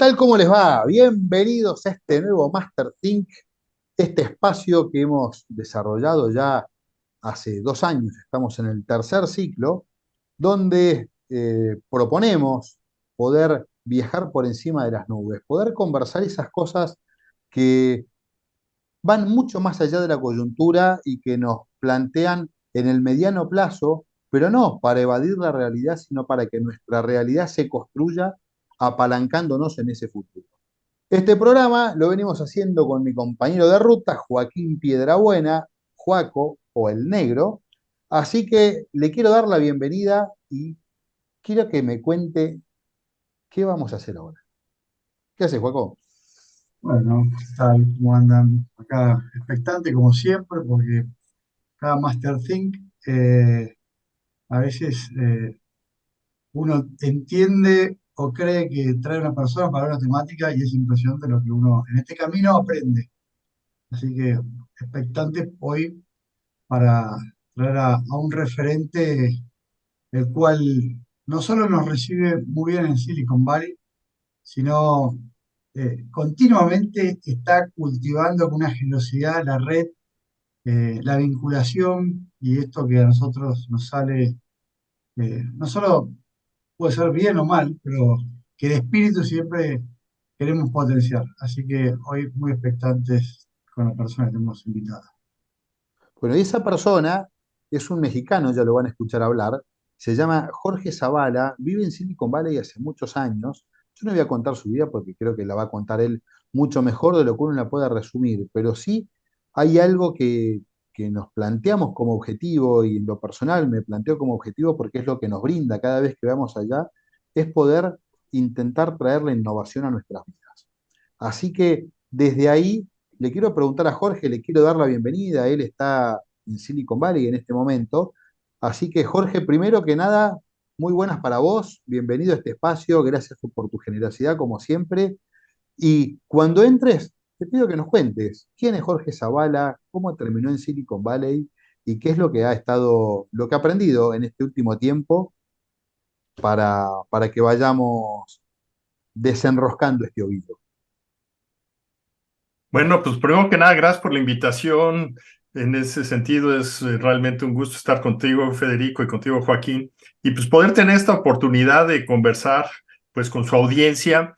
tal? ¿Cómo les va? Bienvenidos a este nuevo Master Think, este espacio que hemos desarrollado ya hace 2 años, estamos en el tercer ciclo, donde proponemos poder viajar por encima de las nubes, poder conversar esas cosas que van mucho más allá de la coyuntura y que nos plantean en el mediano plazo, pero no para evadir la realidad, sino para que nuestra realidad se construya apalancándonos en ese futuro. Este programa lo venimos haciendo con mi compañero de ruta, Joaquín Piedrabuena, Joaco o el Negro. Así que le quiero dar la bienvenida y quiero que me cuente qué vamos a hacer ahora. ¿Qué haces, Joaco? Bueno, ¿qué tal? ¿Cómo andan? Acá expectante como siempre, porque cada Master Think a veces uno entiende o cree que trae una persona para una temática y es impresionante lo que uno en este camino aprende. Así que expectante hoy para traer a un referente el cual no solo nos recibe muy bien en Silicon Valley, sino continuamente está cultivando con una generosidad la red, la vinculación y esto que a nosotros nos sale, no solo puede ser bien o mal, pero que el espíritu siempre queremos potenciar. Así que hoy muy expectantes con la persona que tenemos invitada. Bueno, y esa persona es un mexicano, ya lo van a escuchar hablar, se llama Jorge Zavala, vive en Silicon Valley hace muchos años. Yo no voy a contar su vida porque creo que la va a contar él mucho mejor de lo que uno la pueda resumir, pero sí hay algo que nos planteamos como objetivo y en lo personal me planteo como objetivo porque es lo que nos brinda cada vez que vamos allá, es poder intentar traer la innovación a nuestras vidas. Así que desde ahí le quiero preguntar a Jorge, le quiero dar la bienvenida. Él está en Silicon Valley en este momento. Así que Jorge, primero que nada, muy buenas para vos. Bienvenido a este espacio. Gracias por tu generosidad, como siempre. Y cuando entres, te pido que nos cuentes quién es Jorge Zavala, cómo terminó en Silicon Valley y qué es lo que ha estado, lo que ha aprendido en este último tiempo para que vayamos desenroscando este ovillo. Bueno, pues primero que nada, gracias por la invitación. En ese sentido, es realmente un gusto estar contigo, Federico, y contigo, Joaquín, y pues poder tener esta oportunidad de conversar pues con su audiencia,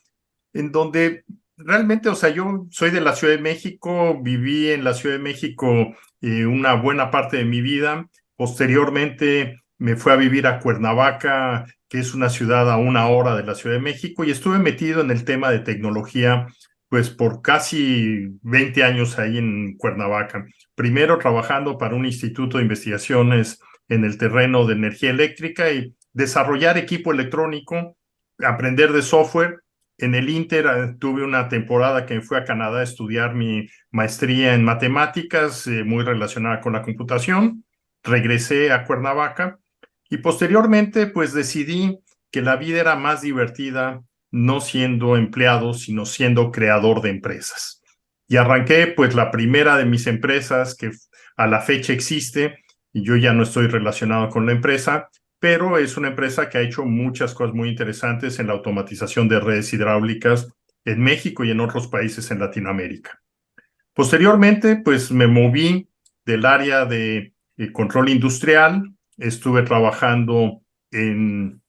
en donde realmente, o sea, yo soy de la Ciudad de México, viví en la Ciudad de México una buena parte de mi vida. Posteriormente me fui a vivir a Cuernavaca, que es una ciudad a 1 hora de la Ciudad de México, y estuve metido en el tema de tecnología pues por casi 20 años ahí en Cuernavaca. Primero trabajando para un instituto de investigaciones en el terreno de energía eléctrica y desarrollar equipo electrónico, aprender de software. En el Inter tuve una temporada que me fui a Canadá a estudiar mi maestría en matemáticas, muy relacionada con la computación. Regresé a Cuernavaca y posteriormente pues decidí que la vida era más divertida no siendo empleado, sino siendo creador de empresas. Y arranqué pues la primera de mis empresas que a la fecha existe, y yo ya no estoy relacionado con la empresa, pero es una empresa que ha hecho muchas cosas muy interesantes en la automatización de redes hidráulicas en México y en otros países en Latinoamérica. Posteriormente, pues me moví del área de control industrial, estuve trabajando en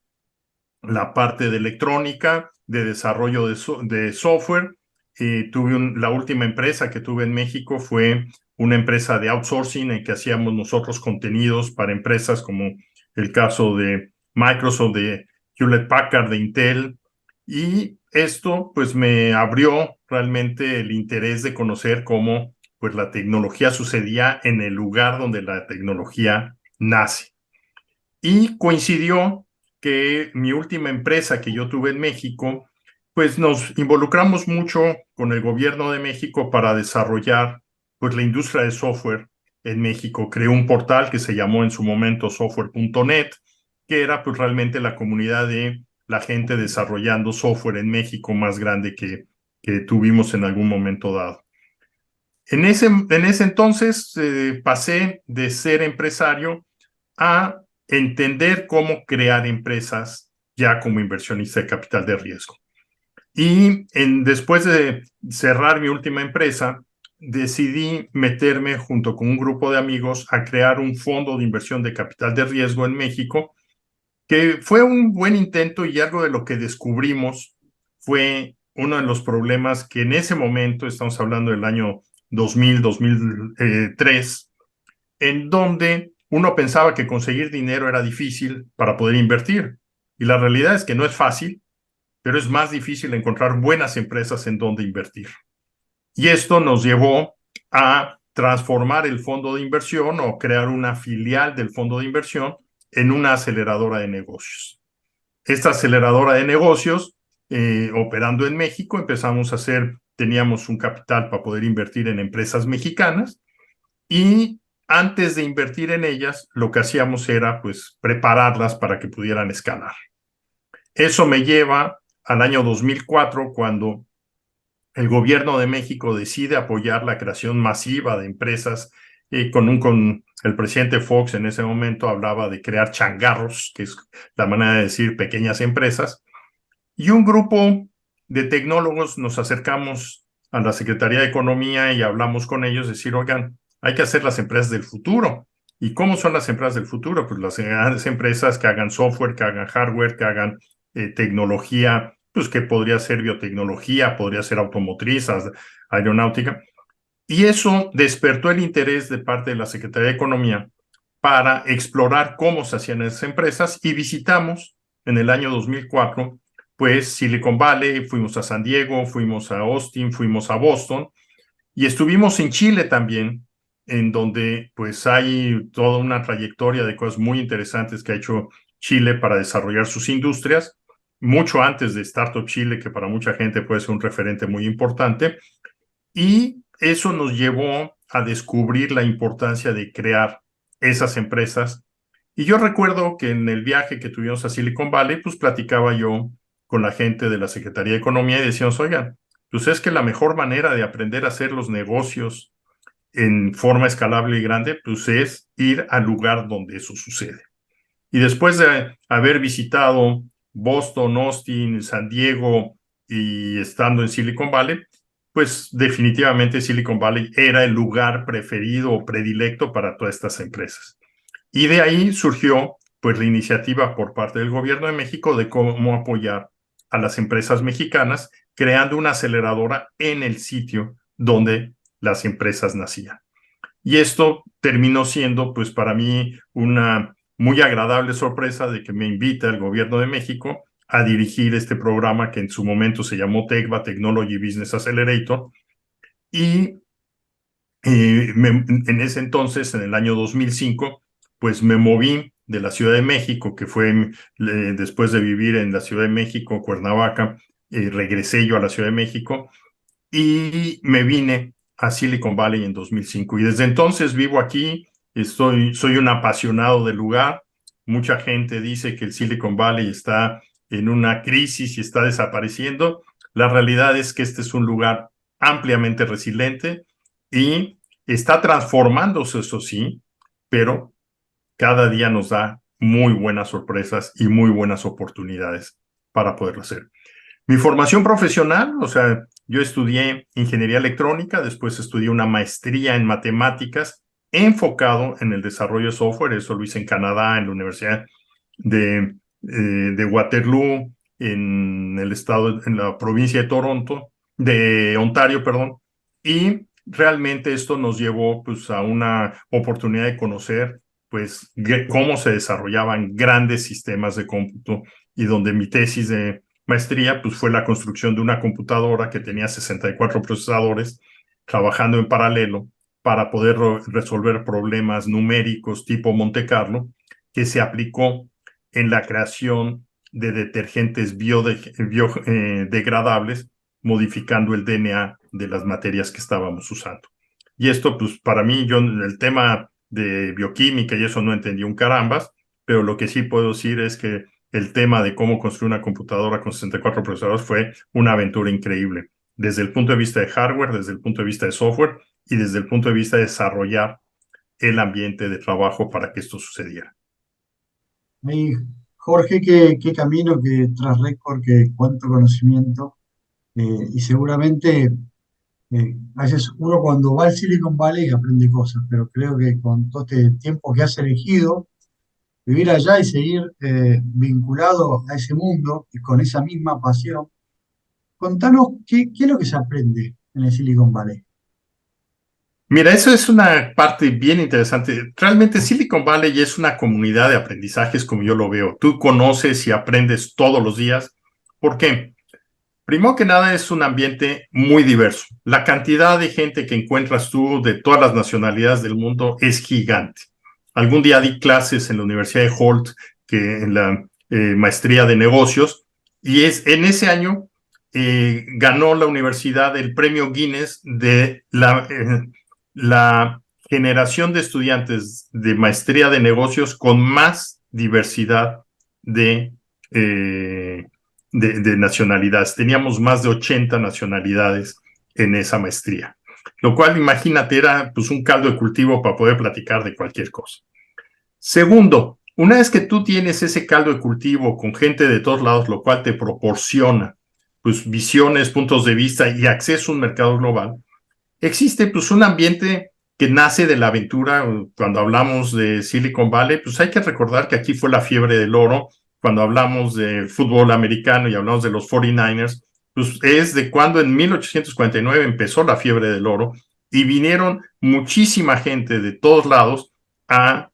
la parte de electrónica, de desarrollo de software. La última empresa que tuve en México fue una empresa de outsourcing en que hacíamos nosotros contenidos para empresas como el caso de Microsoft, de Hewlett Packard, de Intel. Y esto pues me abrió realmente el interés de conocer cómo pues la tecnología sucedía en el lugar donde la tecnología nace. Y coincidió que mi última empresa que yo tuve en México, pues nos involucramos mucho con el gobierno de México para desarrollar pues la industria de software en México. Creé un portal que se llamó en su momento software.net, que era pues realmente la comunidad de la gente desarrollando software en México más grande que tuvimos en algún momento dado. En ese entonces pasé de ser empresario a entender cómo crear empresas ya como inversionista de capital de riesgo. Y después de cerrar mi última empresa, decidí meterme junto con un grupo de amigos a crear un fondo de inversión de capital de riesgo en México, que fue un buen intento, y algo de lo que descubrimos fue uno de los problemas que en ese momento, estamos hablando del año 2000, 2003, en donde uno pensaba que conseguir dinero era difícil para poder invertir. Y la realidad es que no es fácil, pero es más difícil encontrar buenas empresas en donde invertir. Y esto nos llevó a transformar el fondo de inversión o crear una filial del fondo de inversión en una aceleradora de negocios. Esta aceleradora de negocios, operando en México, empezamos a teníamos un capital para poder invertir en empresas mexicanas, y antes de invertir en ellas, lo que hacíamos era pues prepararlas para que pudieran escalar. Eso me lleva al año 2004, cuando el gobierno de México decide apoyar la creación masiva de empresas, con el presidente Fox en ese momento hablaba de crear changarros, que es la manera de decir pequeñas empresas, y un grupo de tecnólogos nos acercamos a la Secretaría de Economía y hablamos con ellos, decir, oigan, hay que hacer las empresas del futuro. ¿Y cómo son las empresas del futuro? Pues las empresas que hagan software, que hagan hardware, que hagan tecnología, pues que podría ser biotecnología, podría ser automotriz, aeronáutica. Y eso despertó el interés de parte de la Secretaría de Economía para explorar cómo se hacían esas empresas, y visitamos en el año 2004 pues Silicon Valley, fuimos a San Diego, fuimos a Austin, fuimos a Boston, y estuvimos en Chile también, en donde pues hay toda una trayectoria de cosas muy interesantes que ha hecho Chile para desarrollar sus industrias, mucho antes de Startup Chile, que para mucha gente puede ser un referente muy importante. Y eso nos llevó a descubrir la importancia de crear esas empresas. Y yo recuerdo que en el viaje que tuvimos a Silicon Valley, pues platicaba yo con la gente de la Secretaría de Economía y decíamos, oigan, pues es que la mejor manera de aprender a hacer los negocios en forma escalable y grande, pues es ir al lugar donde eso sucede. Y después de haber visitado Boston, Austin, San Diego y estando en Silicon Valley, pues definitivamente Silicon Valley era el lugar preferido o predilecto para todas estas empresas. Y de ahí surgió pues la iniciativa por parte del gobierno de México de cómo apoyar a las empresas mexicanas, creando una aceleradora en el sitio donde las empresas nacían. Y esto terminó siendo pues para mí una muy agradable sorpresa de que me invita el gobierno de México a dirigir este programa que en su momento se llamó TECVA, Technology Business Accelerator. Y en ese entonces, en el año 2005, pues me moví de la Ciudad de México, que fue después de vivir en la Ciudad de México, Cuernavaca, regresé yo a la Ciudad de México y me vine a Silicon Valley en 2005. Y desde entonces vivo aquí, soy un apasionado del lugar. Mucha gente dice que el Silicon Valley está en una crisis y está desapareciendo. La realidad es que este es un lugar ampliamente resiliente y está transformándose, eso sí, pero cada día nos da muy buenas sorpresas y muy buenas oportunidades para poderlo hacer. Mi formación profesional, o sea, yo estudié ingeniería electrónica, después estudié una maestría en matemáticas enfocado en el desarrollo de software. Eso lo hice en Canadá, en la Universidad de Waterloo, en el estado, en la provincia de Ontario, perdón. Y realmente esto nos llevó pues a una oportunidad de conocer pues cómo se desarrollaban grandes sistemas de cómputo, y donde mi tesis de maestría pues fue la construcción de una computadora que tenía 64 procesadores trabajando en paralelo para poder resolver problemas numéricos tipo Monte Carlo, que se aplicó en la creación de detergentes biodegradables, modificando el DNA de las materias que estábamos usando. Y esto, pues para mí, yo el tema de bioquímica y eso no entendí un carambas, pero lo que sí puedo decir es que el tema de cómo construir una computadora con 64 procesadores fue una aventura increíble, desde el punto de vista de hardware, desde el punto de vista de software y desde el punto de vista de desarrollar el ambiente de trabajo para que esto sucediera. Ahí, Jorge, qué camino, qué tras récord, qué cuánto conocimiento. Y seguramente a veces uno cuando va al Silicon Valley aprende cosas, pero creo que con todo este tiempo que has elegido, vivir allá y seguir vinculado a ese mundo y con esa misma pasión, contanos qué es lo que se aprende en el Silicon Valley. Mira, eso es una parte bien interesante. Realmente Silicon Valley es una comunidad de aprendizajes como yo lo veo. Tú conoces y aprendes todos los días. ¿Por qué? Primero que nada es un ambiente muy diverso. La cantidad de gente que encuentras tú de todas las nacionalidades del mundo es gigante. Algún día di clases en la Universidad de Holt, que en la maestría de negocios, y en ese año ganó la universidad el premio Guinness de la generación de estudiantes de maestría de negocios con más diversidad de nacionalidades. Teníamos más de 80 nacionalidades en esa maestría, lo cual, imagínate, era pues un caldo de cultivo para poder platicar de cualquier cosa. Segundo, una vez que tú tienes ese caldo de cultivo con gente de todos lados, lo cual te proporciona pues visiones, puntos de vista y acceso a un mercado global, existe pues un ambiente que nace de la aventura. Cuando hablamos de Silicon Valley, pues hay que recordar que aquí fue la fiebre del oro. Cuando hablamos de fútbol americano y hablamos de los 49ers, pues es de cuando en 1849 empezó la fiebre del oro y vinieron muchísima gente de todos lados a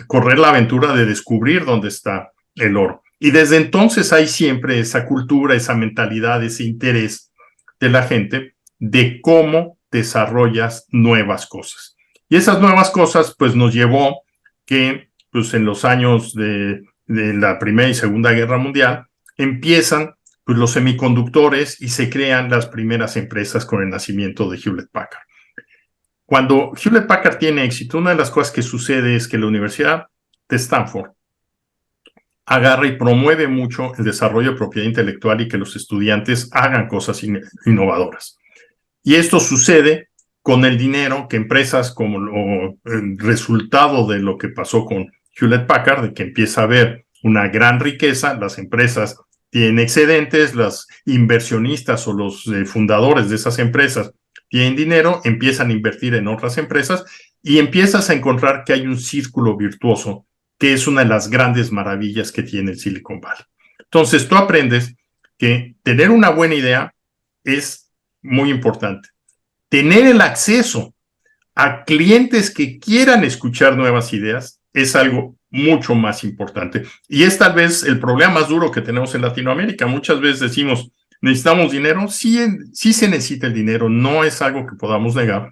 correr la aventura de descubrir dónde está el oro. Y desde entonces hay siempre esa cultura, esa mentalidad, ese interés de la gente de cómo desarrollas nuevas cosas. Y esas nuevas cosas, pues nos llevó que, pues en los años de la Primera y Segunda Guerra Mundial, empiezan pues, los semiconductores y se crean las primeras empresas con el nacimiento de Hewlett Packard. Cuando Hewlett Packard tiene éxito, una de las cosas que sucede es que la Universidad de Stanford agarra y promueve mucho el desarrollo de propiedad intelectual y que los estudiantes hagan cosas innovadoras. Y esto sucede con el dinero que empresas como el resultado de lo que pasó con Hewlett Packard, de que empieza a haber una gran riqueza, las empresas tienen excedentes, los inversionistas o los fundadores de esas empresas tienen dinero, empiezan a invertir en otras empresas y empiezas a encontrar que hay un círculo virtuoso que es una de las grandes maravillas que tiene el Silicon Valley. Entonces tú aprendes que tener una buena idea es muy importante. Tener el acceso a clientes que quieran escuchar nuevas ideas es algo mucho más importante. Y es tal vez el problema más duro que tenemos en Latinoamérica. Muchas veces decimos, ¿necesitamos dinero? Sí, sí se necesita el dinero, no es algo que podamos negar,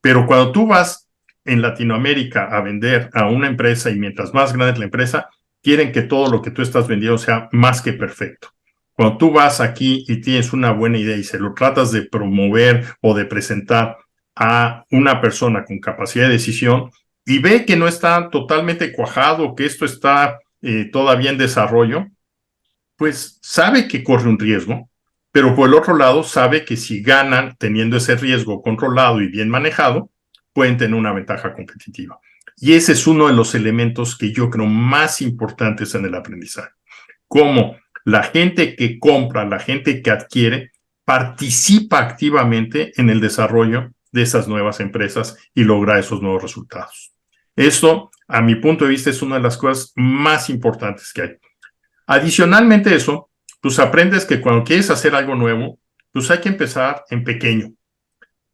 pero cuando tú vas en Latinoamérica a vender a una empresa y mientras más grande es la empresa, quieren que todo lo que tú estás vendiendo sea más que perfecto. Cuando tú vas aquí y tienes una buena idea y se lo tratas de promover o de presentar a una persona con capacidad de decisión y ve que no está totalmente cuajado, que esto está todavía en desarrollo, pues sabe que corre un riesgo, pero por el otro lado sabe que si ganan teniendo ese riesgo controlado y bien manejado, pueden tener una ventaja competitiva. Y ese es uno de los elementos que yo creo más importantes en el aprendizaje. Cómo la gente que compra, la gente que adquiere, participa activamente en el desarrollo de esas nuevas empresas y logra esos nuevos resultados. Esto, a mi punto de vista, es una de las cosas más importantes que hay. Adicionalmente a eso, pues aprendes que cuando quieres hacer algo nuevo, pues hay que empezar en pequeño.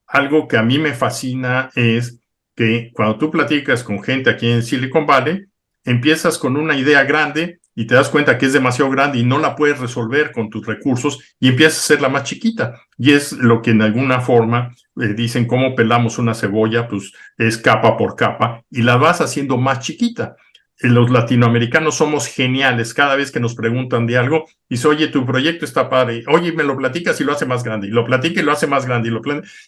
Algo que a mí me fascina es que cuando tú platicas con gente aquí en Silicon Valley, empiezas con una idea grande y te das cuenta que es demasiado grande y no la puedes resolver con tus recursos y empiezas a hacerla más chiquita. Y es lo que en alguna forma dicen cómo pelamos una cebolla, pues es capa por capa y la vas haciendo más chiquita. Los latinoamericanos somos geniales. Cada vez que nos preguntan de algo, dice, oye, tu proyecto está padre. Oye, me lo platicas y lo hace más grande. Y lo platica y lo hace más grande.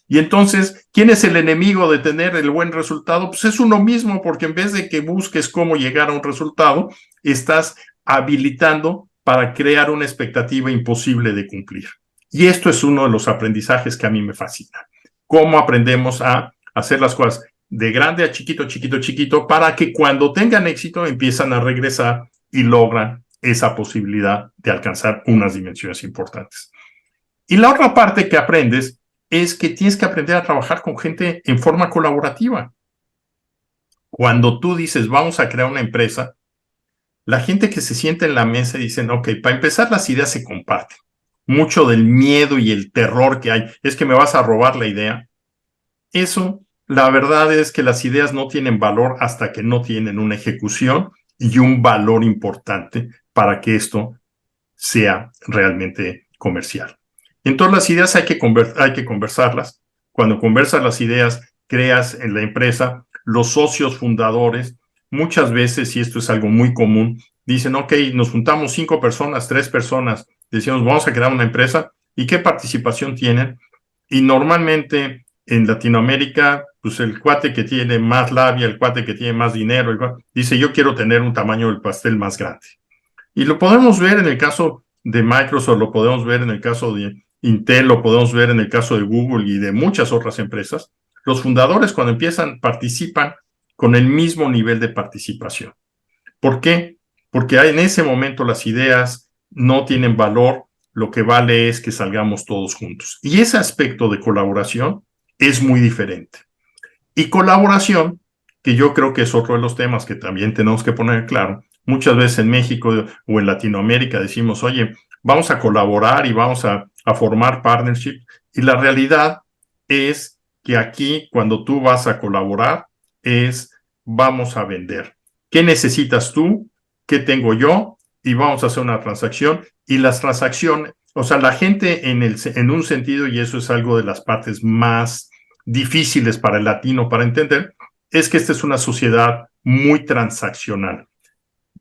Y entonces, ¿quién es el enemigo de tener el buen resultado? Pues es uno mismo, porque en vez de que busques cómo llegar a un resultado, estás habilitando para crear una expectativa imposible de cumplir. Y esto es uno de los aprendizajes que a mí me fascina. Cómo aprendemos a hacer las cosas de grande a chiquito, chiquito, chiquito, para que cuando tengan éxito empiezan a regresar y logran esa posibilidad de alcanzar unas dimensiones importantes. Y la otra parte que aprendes es que tienes que aprender a trabajar con gente en forma colaborativa. Cuando tú dices, vamos a crear una empresa, la gente que se sienta en la mesa dicen, ok, para empezar las ideas se comparten. Mucho del miedo y el terror que hay es que me vas a robar la idea. Eso, la verdad es que las ideas no tienen valor hasta que no tienen una ejecución y un valor importante para que esto sea realmente comercial. Entonces las ideas hay que conversarlas. Cuando conversas las ideas, creas en la empresa, los socios fundadores, muchas veces, y esto es algo muy común, dicen, ok, nos juntamos 5 personas, 3 personas, decimos, vamos a crear una empresa, ¿y qué participación tienen? Y normalmente en Latinoamérica, pues el cuate que tiene más labia, el cuate que tiene más dinero, dice, yo quiero tener un tamaño del pastel más grande. Y lo podemos ver en el caso de Microsoft, lo podemos ver en el caso de Intel, lo podemos ver en el caso de Google y de muchas otras empresas. Los fundadores cuando empiezan participan con el mismo nivel de participación. ¿Por qué? Porque en ese momento las ideas no tienen valor, lo que vale es que salgamos todos juntos. Y ese aspecto de colaboración es muy diferente. Y colaboración, que yo creo que es otro de los temas que también tenemos que poner claro, muchas veces en México o en Latinoamérica decimos, oye, vamos a colaborar y vamos a formar partnership. Y la realidad es que aquí, cuando tú vas a colaborar, vamos a vender. ¿Qué necesitas tú? ¿Qué tengo yo? Y vamos a hacer una transacción. Y las transacciones, o sea, la gente en un sentido, y eso es algo de las partes más difíciles para el latino para entender, es que esta es una sociedad muy transaccional.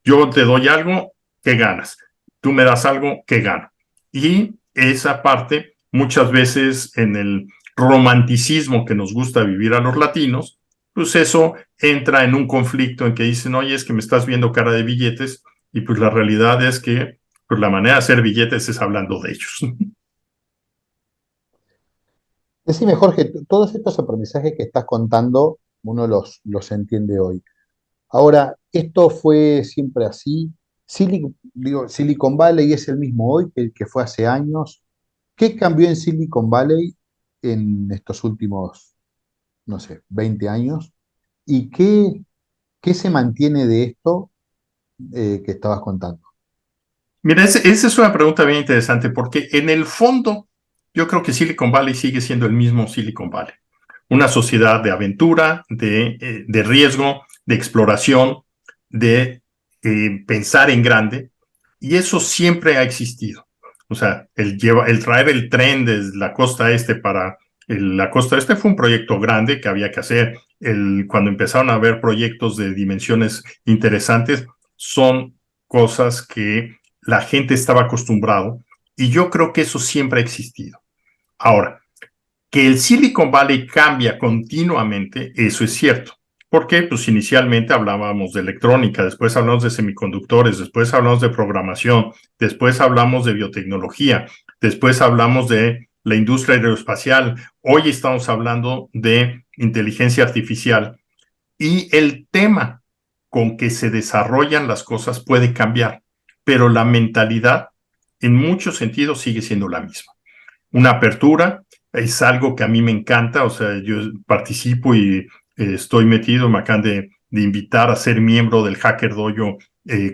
Yo te doy algo, ¿qué ganas? Tú me das algo, ¿qué gano? Y esa parte, muchas veces en el romanticismo que nos gusta vivir a los latinos, pues eso entra en un conflicto en que dicen, oye, es que me estás viendo cara de billetes, y pues la realidad es que pues la manera de hacer billetes es hablando de ellos. Decime, Jorge, todos estos aprendizajes que estás contando, uno los entiende hoy. Ahora, ¿esto fue siempre así? Silicon Valley es el mismo hoy que el que fue hace años. ¿Qué cambió en Silicon Valley en estos últimos, no sé, 20 años? ¿Y qué se mantiene de esto que estabas contando? Mira, esa es una pregunta bien interesante porque en el fondo yo creo que Silicon Valley sigue siendo el mismo Silicon Valley. Una sociedad de aventura, de riesgo, de exploración, de pensar en grande, y eso siempre ha existido. O sea, el traer el tren desde la costa este para la costa este fue un proyecto grande que había que hacer. Cuando empezaron a haber proyectos de dimensiones interesantes, son cosas que la gente estaba acostumbrado, y yo creo que eso siempre ha existido. Ahora, que el Silicon Valley cambia continuamente, eso es cierto. ¿Por qué? Pues inicialmente hablábamos de electrónica, después hablamos de semiconductores, después hablamos de programación, después hablamos de biotecnología, después hablamos de la industria aeroespacial, hoy estamos hablando de inteligencia artificial, y el tema con que se desarrollan las cosas puede cambiar, pero la mentalidad en muchos sentidos sigue siendo la misma. Una apertura es algo que a mí me encanta, o sea, yo participo y estoy metido, me acaban de invitar a ser miembro del Hacker Dojo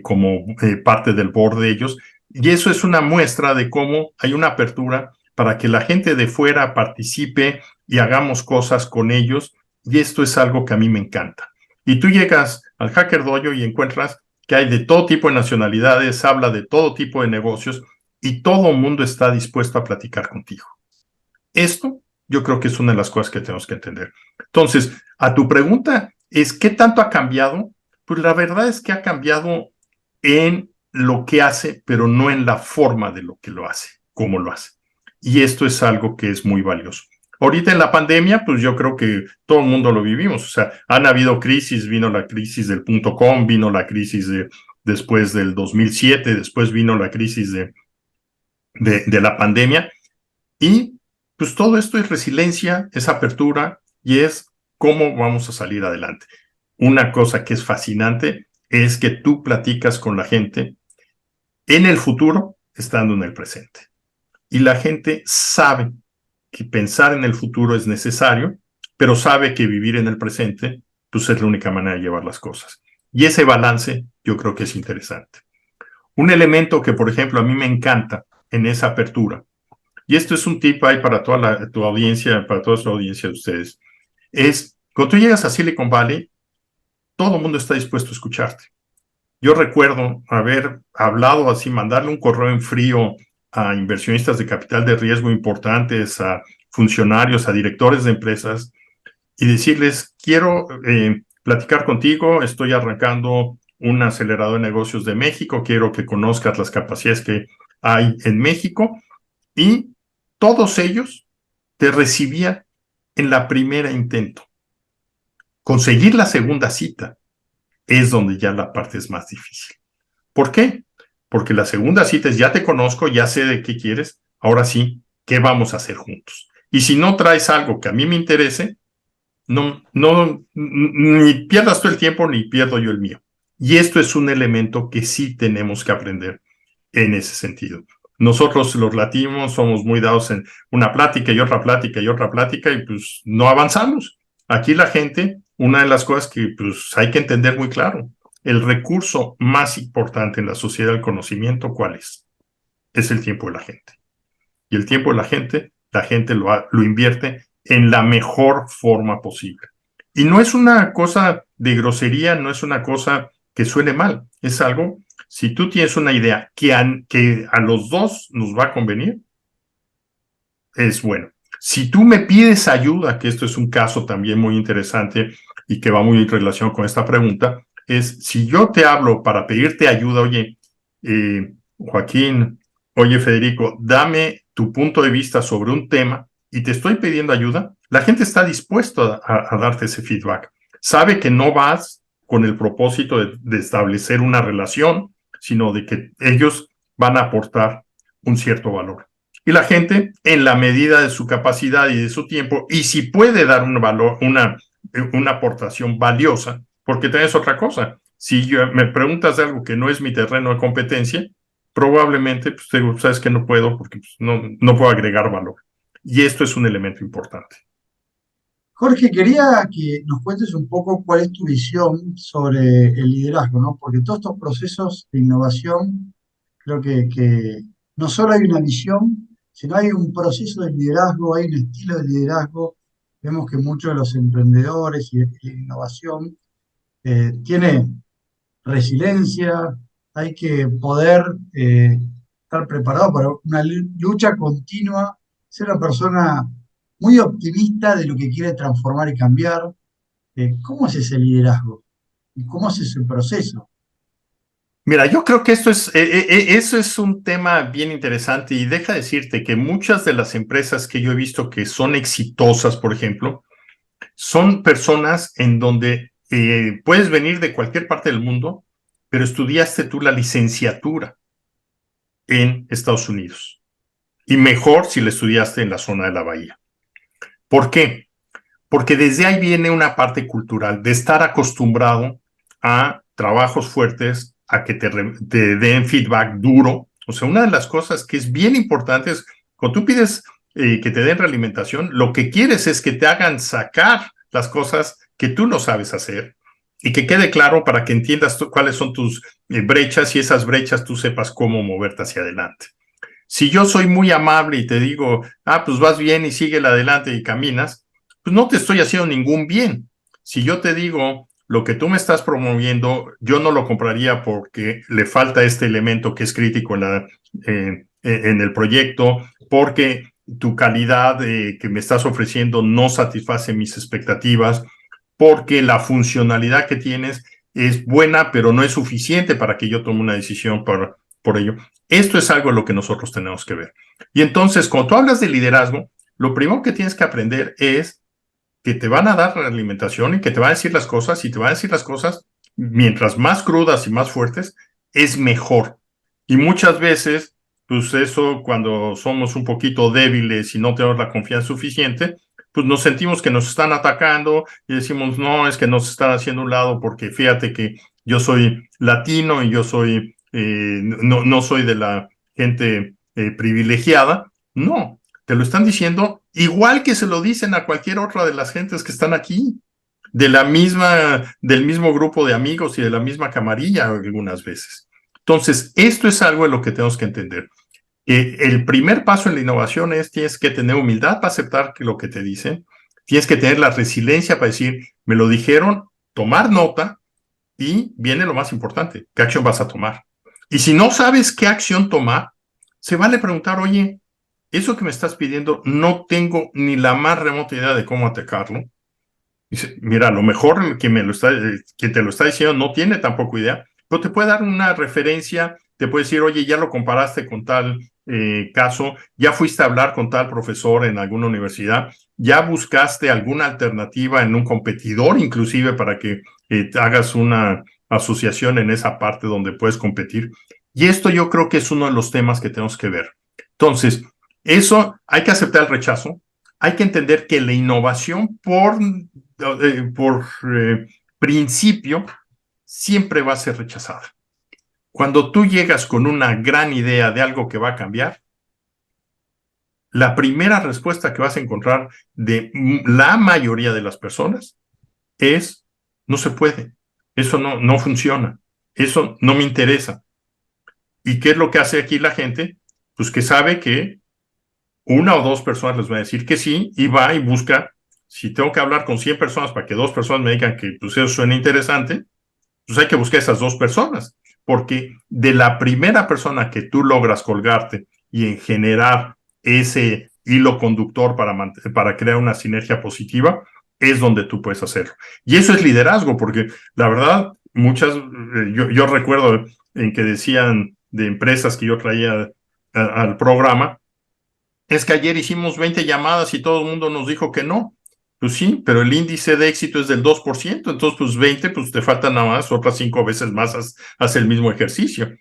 como parte del board de ellos, y eso es una muestra de cómo hay una apertura para que la gente de fuera participe y hagamos cosas con ellos, y esto es algo que a mí me encanta. Y tú llegas al Hacker Dojo y encuentras que hay de todo tipo de nacionalidades, habla de todo tipo de negocios, y todo el mundo está dispuesto a platicar contigo. Esto yo creo que es una de las cosas que tenemos que entender. Entonces, a tu pregunta es, ¿qué tanto ha cambiado? Pues la verdad es que ha cambiado en lo que hace, pero no en la forma de lo que lo hace, cómo lo hace. Y esto es algo que es muy valioso. Ahorita en la pandemia, pues yo creo que todo el mundo lo vivimos. O sea, han habido crisis, vino la crisis del .com, vino la crisis después del 2007, después vino la crisis de la pandemia, y pues todo esto es resiliencia, es apertura y es cómo vamos a salir adelante. Una cosa que es fascinante es que tú platicas con la gente en el futuro estando en el presente. y la gente sabe que pensar en el futuro es necesario, pero sabe que vivir en el presente pues es la única manera de llevar las cosas. Y ese balance yo creo que es interesante. Un elemento que, por ejemplo, a mí me encanta en esa apertura, y esto es un tip ahí para toda tu audiencia, para toda su audiencia de ustedes, es cuando tú llegas a Silicon Valley, todo el mundo está dispuesto a escucharte. Yo recuerdo haber hablado así, mandarle un correo en frío a inversionistas de capital de riesgo importantes, a funcionarios, a directores de empresas, y decirles, quiero platicar contigo, estoy arrancando un acelerador de negocios de México, quiero que conozcas las capacidades que hay en México, y todos ellos te recibían en la primera intento. Conseguir la segunda cita es donde ya la parte es más difícil. ¿Por qué? Porque la segunda cita es, ya te conozco, ya sé de qué quieres, ahora sí, ¿qué vamos a hacer juntos? Y si no traes algo que a mí me interese, ni pierdas tú el tiempo, ni pierdo yo el mío. Y esto es un elemento que sí tenemos que aprender en ese sentido. Nosotros los latinos somos muy dados en una plática y otra plática y otra plática y pues no avanzamos. Aquí la gente, una de las cosas que pues hay que entender muy claro, el recurso más importante en la sociedad del conocimiento, ¿cuál es? Es el tiempo de la gente. Y el tiempo de la gente lo invierte en la mejor forma posible. Y no es una cosa de grosería, no es una cosa que suene mal, es algo, si tú tienes una idea que a los dos nos va a convenir, es bueno. Si tú me pides ayuda, que esto es un caso también muy interesante y que va muy en relación con esta pregunta, es si yo te hablo para pedirte ayuda, oye, Joaquín, oye, Federico, dame tu punto de vista sobre un tema y te estoy pidiendo ayuda, la gente está dispuesta a darte ese feedback. Sabe que no vas con el propósito de establecer una relación, sino de que ellos van a aportar un cierto valor. Y la gente, en la medida de su capacidad y de su tiempo, y si puede dar un valor, una aportación valiosa, porque tenés otra cosa. Si me preguntas de algo que no es mi terreno de competencia, probablemente pues, te digo, sabes que no puedo porque pues, no puedo agregar valor. Y esto es un elemento importante. Jorge, quería que nos cuentes un poco cuál es tu visión sobre el liderazgo, ¿no? Porque todos estos procesos de innovación, creo que no solo hay una visión, sino hay un proceso de liderazgo, hay un estilo de liderazgo. Vemos que muchos de los emprendedores y la innovación tiene resiliencia, hay que poder estar preparado para una lucha continua, ser una persona muy optimista de lo que quiere transformar y cambiar. ¿Cómo es ese liderazgo? ¿Y cómo es ese proceso? Mira, yo creo que eso es un tema bien interesante y deja decirte que muchas de las empresas que yo he visto que son exitosas, por ejemplo, son personas en donde puedes venir de cualquier parte del mundo, pero estudiaste tú la licenciatura en Estados Unidos. Y mejor si la estudiaste en la zona de la Bahía. ¿Por qué? Porque desde ahí viene una parte cultural de estar acostumbrado a trabajos fuertes, a que te den feedback duro. O sea, una de las cosas que es bien importante es cuando tú pides que te den realimentación, lo que quieres es que te hagan sacar las cosas que tú no sabes hacer y que quede claro para que entiendas cuáles son tus brechas y esas brechas tú sepas cómo moverte hacia adelante. Si yo soy muy amable y te digo, pues vas bien y síguela adelante y caminas, pues no te estoy haciendo ningún bien. Si yo te digo, lo que tú me estás promoviendo, yo no lo compraría porque le falta este elemento que es crítico en el proyecto, porque tu calidad que me estás ofreciendo no satisface mis expectativas, porque la funcionalidad que tienes es buena, pero no es suficiente para que yo tome una decisión por ello. Esto es algo en lo que nosotros tenemos que ver. Y entonces, cuando tú hablas de liderazgo, lo primero que tienes que aprender es que te van a dar la alimentación y que te van a decir las cosas, y te van a decir las cosas, mientras más crudas y más fuertes, es mejor. Y muchas veces, pues eso, cuando somos un poquito débiles y no tenemos la confianza suficiente, pues nos sentimos que nos están atacando y decimos, no, es que nos están haciendo un lado porque fíjate que yo soy latino y yo soy, no soy de la gente privilegiada, No, te lo están diciendo igual que se lo dicen a cualquier otra de las gentes que están aquí, del mismo grupo de amigos y de la misma camarilla algunas veces. Entonces, esto es algo de lo que tenemos que entender. El primer paso en la innovación es tienes que tener humildad para aceptar lo que te dicen, tienes que tener la resiliencia para decir, me lo dijeron, tomar nota y viene lo más importante, ¿qué acción vas a tomar? Y si no sabes qué acción tomar, se vale preguntar, oye, eso que me estás pidiendo no tengo ni la más remota idea de cómo atacarlo. Dice, mira, a lo mejor quien te lo está diciendo no tiene tampoco idea, pero te puede dar una referencia, te puede decir, oye, ya lo comparaste con tal caso, ya fuiste a hablar con tal profesor en alguna universidad, ya buscaste alguna alternativa en un competidor, inclusive para que hagas una asociación en esa parte donde puedes competir. Y esto yo creo que es uno de los temas que tenemos que ver. Entonces, eso hay que aceptar el rechazo, hay que entender que la innovación por principio siempre va a ser rechazada. Cuando tú llegas con una gran idea de algo que va a cambiar, la primera respuesta que vas a encontrar de la mayoría de las personas es, no se puede, eso no funciona, eso no me interesa. ¿Y qué es lo que hace aquí la gente? Pues que sabe que una o dos personas les van a decir que sí y va y busca. Si tengo que hablar con 100 personas para que 2 personas me digan que pues, eso suena interesante, pues hay que buscar esas 2 personas, porque de la primera persona que tú logras colgarte y en generar ese hilo conductor para crear una sinergia positiva, es donde tú puedes hacerlo. Y eso es liderazgo, porque la verdad, yo recuerdo en que decían de empresas que yo traía al programa, es que ayer hicimos 20 llamadas y todo el mundo nos dijo que no. Pues sí, pero el índice de éxito es del 2%, entonces pues 20, pues te faltan nada más, otras 5 veces más haz el mismo ejercicio.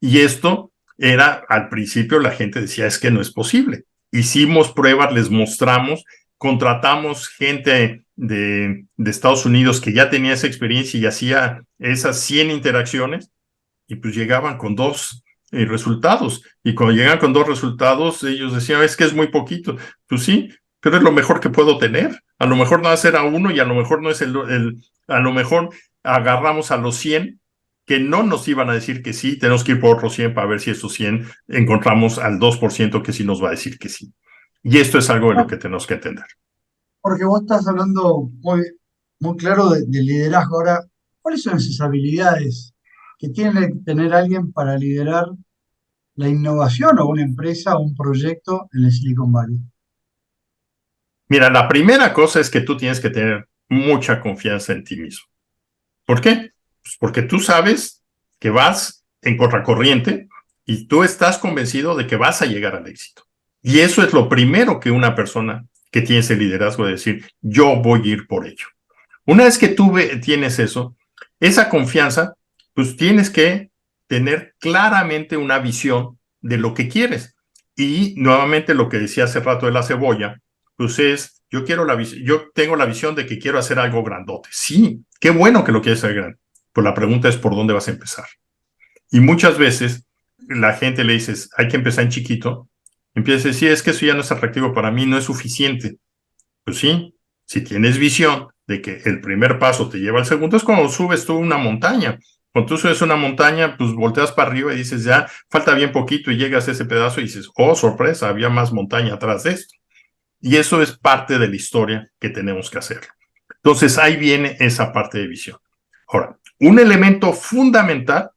Y esto era, al principio la gente decía, es que no es posible. Hicimos pruebas, les mostramos, contratamos gente de Estados Unidos que ya tenía esa experiencia y hacía esas 100 interacciones y pues llegaban con 2 resultados. Y cuando llegan con 2 resultados, ellos decían, es que es muy poquito. Pues sí, pero es lo mejor que puedo tener. A lo mejor no va a ser a 1 y a lo mejor no es a lo mejor agarramos a los 100 que no nos iban a decir que sí, tenemos que ir por otros 100 para ver si esos 100 encontramos al 2% que sí nos va a decir que sí. Y esto es algo de lo que tenemos que entender. Porque vos estás hablando muy claro de liderazgo. Ahora, ¿cuáles son esas habilidades que tiene que tener alguien para liderar la innovación o una empresa o un proyecto en el Silicon Valley? Mira, la primera cosa es que tú tienes que tener mucha confianza en ti mismo. ¿Por qué? Pues porque tú sabes que vas en contracorriente y tú estás convencido de que vas a llegar al éxito. Y eso es lo primero que una persona que tiene ese liderazgo de decir, yo voy a ir por ello. Una vez que tú tienes eso, esa confianza, pues tienes que tener claramente una visión de lo que quieres. Y nuevamente lo que decía hace rato de la cebolla, pues es, yo tengo la visión de que quiero hacer algo grandote. Sí, qué bueno que lo quieres hacer grande. Pues la pregunta es por dónde vas a empezar. Y muchas veces la gente le dices, hay que empezar en chiquito. Empieza a decir, es que eso ya no es atractivo para mí, no es suficiente. Pues sí, si tienes visión de que el primer paso te lleva al segundo, es como subes tú una montaña. Cuando tú subes una montaña, pues volteas para arriba y dices, ya falta bien poquito y llegas a ese pedazo y dices, oh, sorpresa, había más montaña atrás de esto. Y eso es parte de la historia que tenemos que hacer. Entonces ahí viene esa parte de visión. Ahora, un elemento fundamental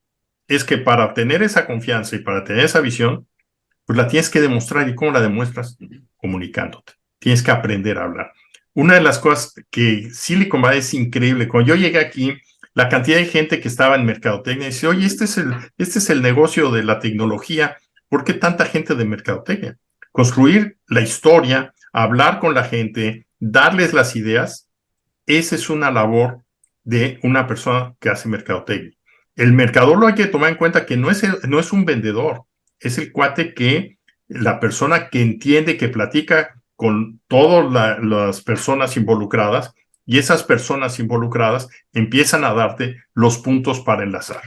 es que para tener esa confianza y para tener esa visión, pues la tienes que demostrar. ¿Y cómo la demuestras? Comunicándote. Tienes que aprender a hablar. Una de las cosas que Silicon Valley es increíble, cuando yo llegué aquí, la cantidad de gente que estaba en mercadotecnia dice, oye, este es el negocio de la tecnología, ¿por qué tanta gente de mercadotecnia? Construir la historia, hablar con la gente, darles las ideas, esa es una labor de una persona que hace mercadotecnia. El mercador lo hay que tomar en cuenta que no es un vendedor, es el cuate la persona que entiende, que platica con todas las personas involucradas y esas personas involucradas empiezan a darte los puntos para enlazar.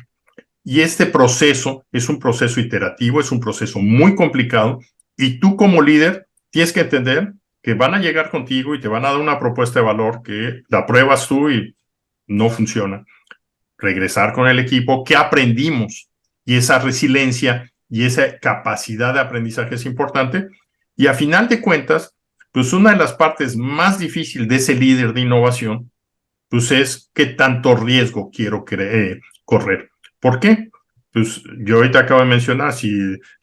Y este proceso es un proceso iterativo, es un proceso muy complicado Y tú como líder tienes que entender que van a llegar contigo y te van a dar una propuesta de valor que la pruebas tú y no funciona. Regresar con el equipo, ¿qué aprendimos? Y esa resiliencia y esa capacidad de aprendizaje es importante. Y a final de cuentas, pues una de las partes más difíciles de ese líder de innovación, pues es qué tanto riesgo quiero correr. ¿Por qué? Pues yo ahorita acabo de mencionar, si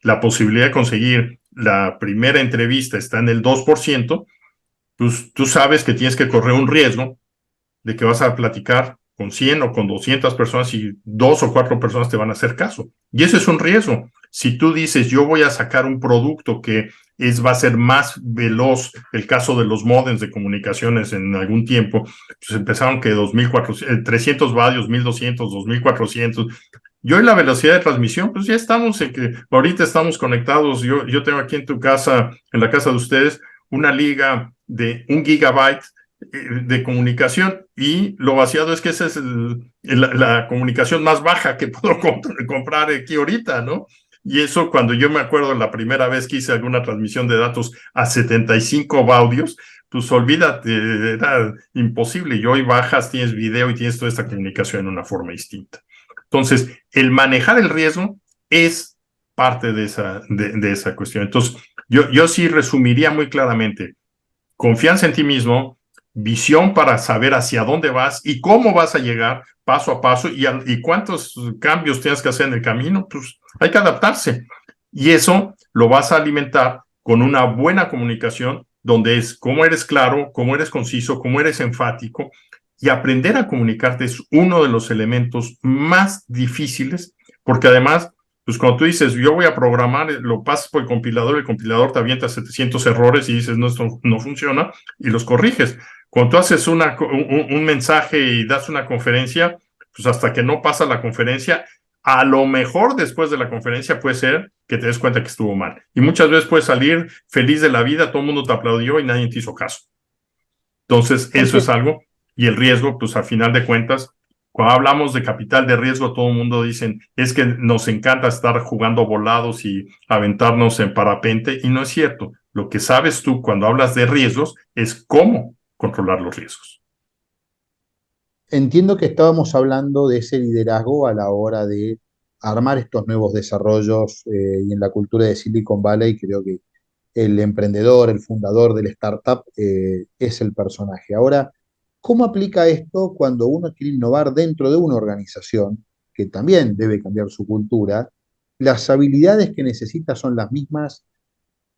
la posibilidad de conseguir la primera entrevista está en el 2%, pues tú sabes que tienes que correr un riesgo de que vas a platicar con 100 o con 200 personas y 2 o 4 personas te van a hacer caso. Y eso es un riesgo. Si tú dices, yo voy a sacar un producto que va a ser más veloz, el caso de los modems de comunicaciones en algún tiempo, pues empezaron que 2.400, 300 vatios, 1.200, 2.400. Y hoy la velocidad de transmisión, pues ya estamos en que ahorita estamos conectados. Yo tengo aquí en tu casa, en la casa de ustedes, una liga de 1 GB de comunicación, y lo vaciado es que esa es la comunicación más baja que puedo comprar aquí ahorita, ¿no? Y eso, cuando yo me acuerdo la primera vez que hice alguna transmisión de datos a 75 baudios, pues olvídate, era imposible. Y hoy bajas, tienes video y tienes toda esta comunicación en una forma distinta. Entonces, el manejar el riesgo es parte de esa cuestión. Entonces, yo sí resumiría muy claramente: confianza en ti mismo, visión para saber hacia dónde vas y cómo vas a llegar paso a paso, y cuántos cambios tienes que hacer en el camino, pues hay que adaptarse. Y eso lo vas a alimentar con una buena comunicación, donde es cómo eres claro, cómo eres conciso, cómo eres enfático, y aprender a comunicarte es uno de los elementos más difíciles, porque además, pues cuando tú dices, yo voy a programar, lo pasas por el compilador te avienta 700 errores y dices, no, esto no funciona, y los corriges. Cuando tú haces un mensaje y das una conferencia, pues hasta que no pasa la conferencia, a lo mejor después de la conferencia puede ser que te des cuenta que estuvo mal. Y muchas veces puedes salir feliz de la vida, todo el mundo te aplaudió y nadie te hizo caso. Entonces, eso es algo. Y el riesgo, pues al final de cuentas, cuando hablamos de capital de riesgo, todo el mundo dice, es que nos encanta estar jugando volados y aventarnos en parapente, y no es cierto. Lo que sabes tú cuando hablas de riesgos es cómo controlar los riesgos. Entiendo que estábamos hablando de ese liderazgo a la hora de armar estos nuevos desarrollos y en la cultura de Silicon Valley creo que el emprendedor, el fundador del startup es el personaje. Ahora, ¿cómo aplica esto cuando uno quiere innovar dentro de una organización que también debe cambiar su cultura? ¿Las habilidades que necesita son las mismas?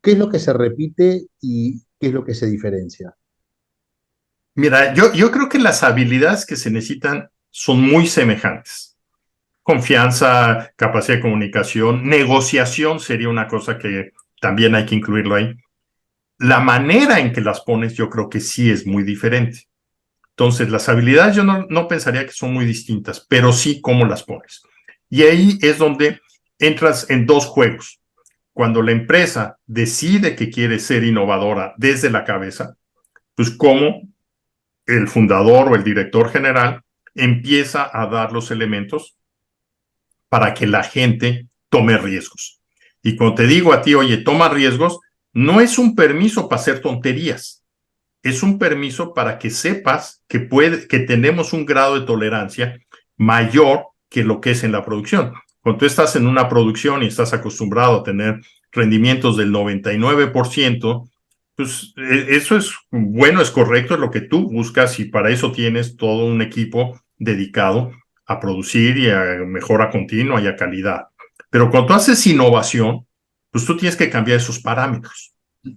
¿Qué es lo que se repite y qué es lo que se diferencia? Mira, yo creo que las habilidades que se necesitan son muy semejantes. Confianza, capacidad de comunicación, negociación sería una cosa que también hay que incluirlo ahí. La manera en que las pones yo creo que sí es muy diferente. Entonces, las habilidades yo no pensaría que son muy distintas, pero sí cómo las pones. Y ahí es donde entras en dos juegos. Cuando la empresa decide que quiere ser innovadora desde la cabeza, pues cómo el fundador o el director general empieza a dar los elementos para que la gente tome riesgos. Y cuando te digo a ti, oye, toma riesgos, no es un permiso para hacer tonterías, es un permiso para que sepas que tenemos un grado de tolerancia mayor que lo que es en la producción. Cuando tú estás en una producción y estás acostumbrado a tener rendimientos del 99%, pues eso es bueno, es correcto, es lo que tú buscas, y para eso tienes todo un equipo dedicado a producir y a mejora continua y a calidad. Pero cuando tú haces innovación, pues tú tienes que cambiar esos parámetros.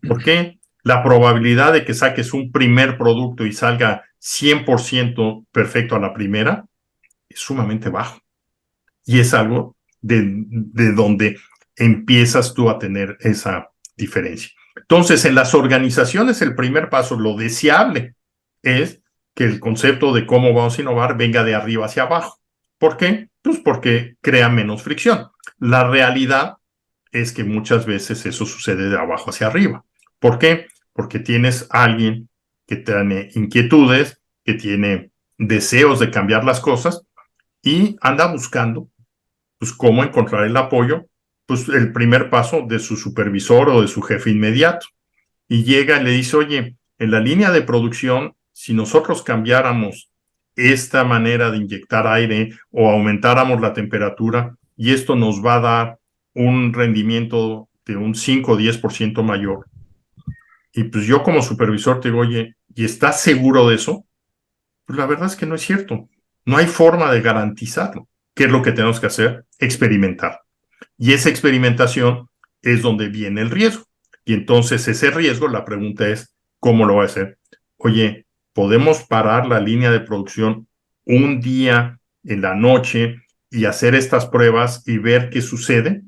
¿Por qué? La probabilidad de que saques un primer producto y salga 100% perfecto a la primera es sumamente bajo. Y es algo de donde empiezas tú a tener esa diferencia. Entonces, en las organizaciones, el primer paso, lo deseable, es que el concepto de cómo vamos a innovar venga de arriba hacia abajo. ¿Por qué? Pues porque crea menos fricción. La realidad es que muchas veces eso sucede de abajo hacia arriba. ¿Por qué? Porque tienes a alguien que tiene inquietudes, que tiene deseos de cambiar las cosas y anda buscando pues cómo encontrar el apoyo pues, el primer paso de su supervisor o de su jefe inmediato. Y llega y le dice, oye, en la línea de producción, si nosotros cambiáramos esta manera de inyectar aire o aumentáramos la temperatura, y esto nos va a dar un rendimiento de un 5 o 10% mayor. Y pues yo como supervisor te digo, oye, ¿y estás seguro de eso? Pues la verdad es que no es cierto. No hay forma de garantizarlo. ¿Qué es lo que tenemos que hacer? Experimentar. Y esa experimentación es donde viene el riesgo. Y entonces ese riesgo, la pregunta es, ¿cómo lo va a hacer? Oye, ¿podemos parar la línea de producción un día en la noche y hacer estas pruebas y ver qué sucede?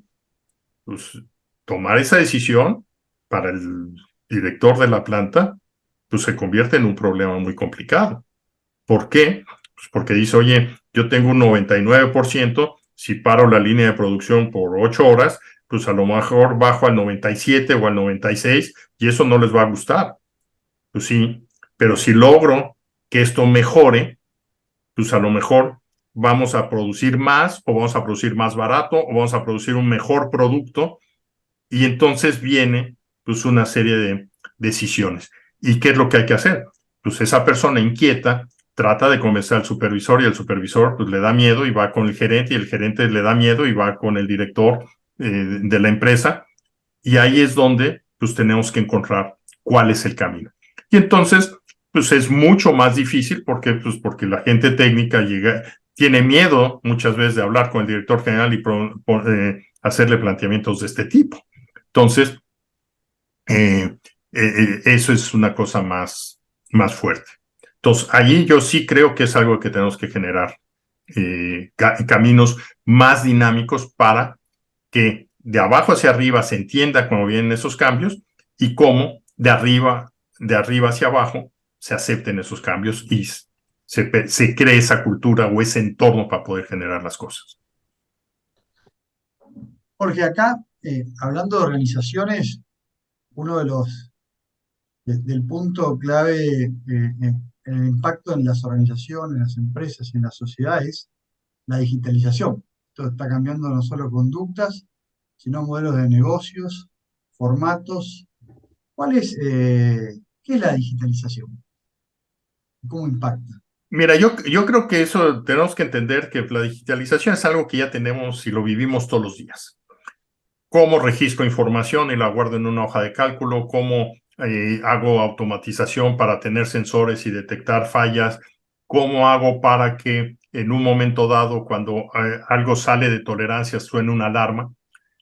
Pues tomar esa decisión para el director de la planta, pues se convierte en un problema muy complicado. ¿Por qué? Pues porque dice, oye, yo tengo un 99%, si paro la línea de producción por 8 horas, pues a lo mejor bajo al 97 o al 96 y eso no les va a gustar. Pues sí, pero si logro que esto mejore, pues a lo mejor vamos a producir más o vamos a producir más barato o vamos a producir un mejor producto y entonces viene pues una serie de decisiones. ¿Y qué es lo que hay que hacer? Pues esa persona inquieta trata de convencer al supervisor y el supervisor pues le da miedo y va con el gerente y el gerente le da miedo y va con el director de la empresa y ahí es donde pues tenemos que encontrar cuál es el camino. Y entonces pues es mucho más difícil porque la gente técnica tiene miedo muchas veces de hablar con el director general y hacerle planteamientos de este tipo. Entonces, eso es una cosa más fuerte. Entonces, allí yo sí creo que es algo que tenemos que generar caminos más dinámicos para que de abajo hacia arriba se entienda cómo vienen esos cambios y cómo de arriba hacia abajo se acepten esos cambios y se cree esa cultura o ese entorno para poder generar las cosas. Porque acá, hablando de organizaciones, uno de del punto clave en el impacto en las organizaciones, en las empresas y en las sociedades, la digitalización. Esto está cambiando no solo conductas, sino modelos de negocios, formatos. ¿Qué es la digitalización? ¿Cómo impacta? Mira, yo creo que eso tenemos que entender que la digitalización es algo que ya tenemos y lo vivimos todos los días. Cómo registro información y la guardo en una hoja de cálculo, cómo hago automatización para tener sensores y detectar fallas, cómo hago para que en un momento dado, cuando algo sale de tolerancia, suene una alarma.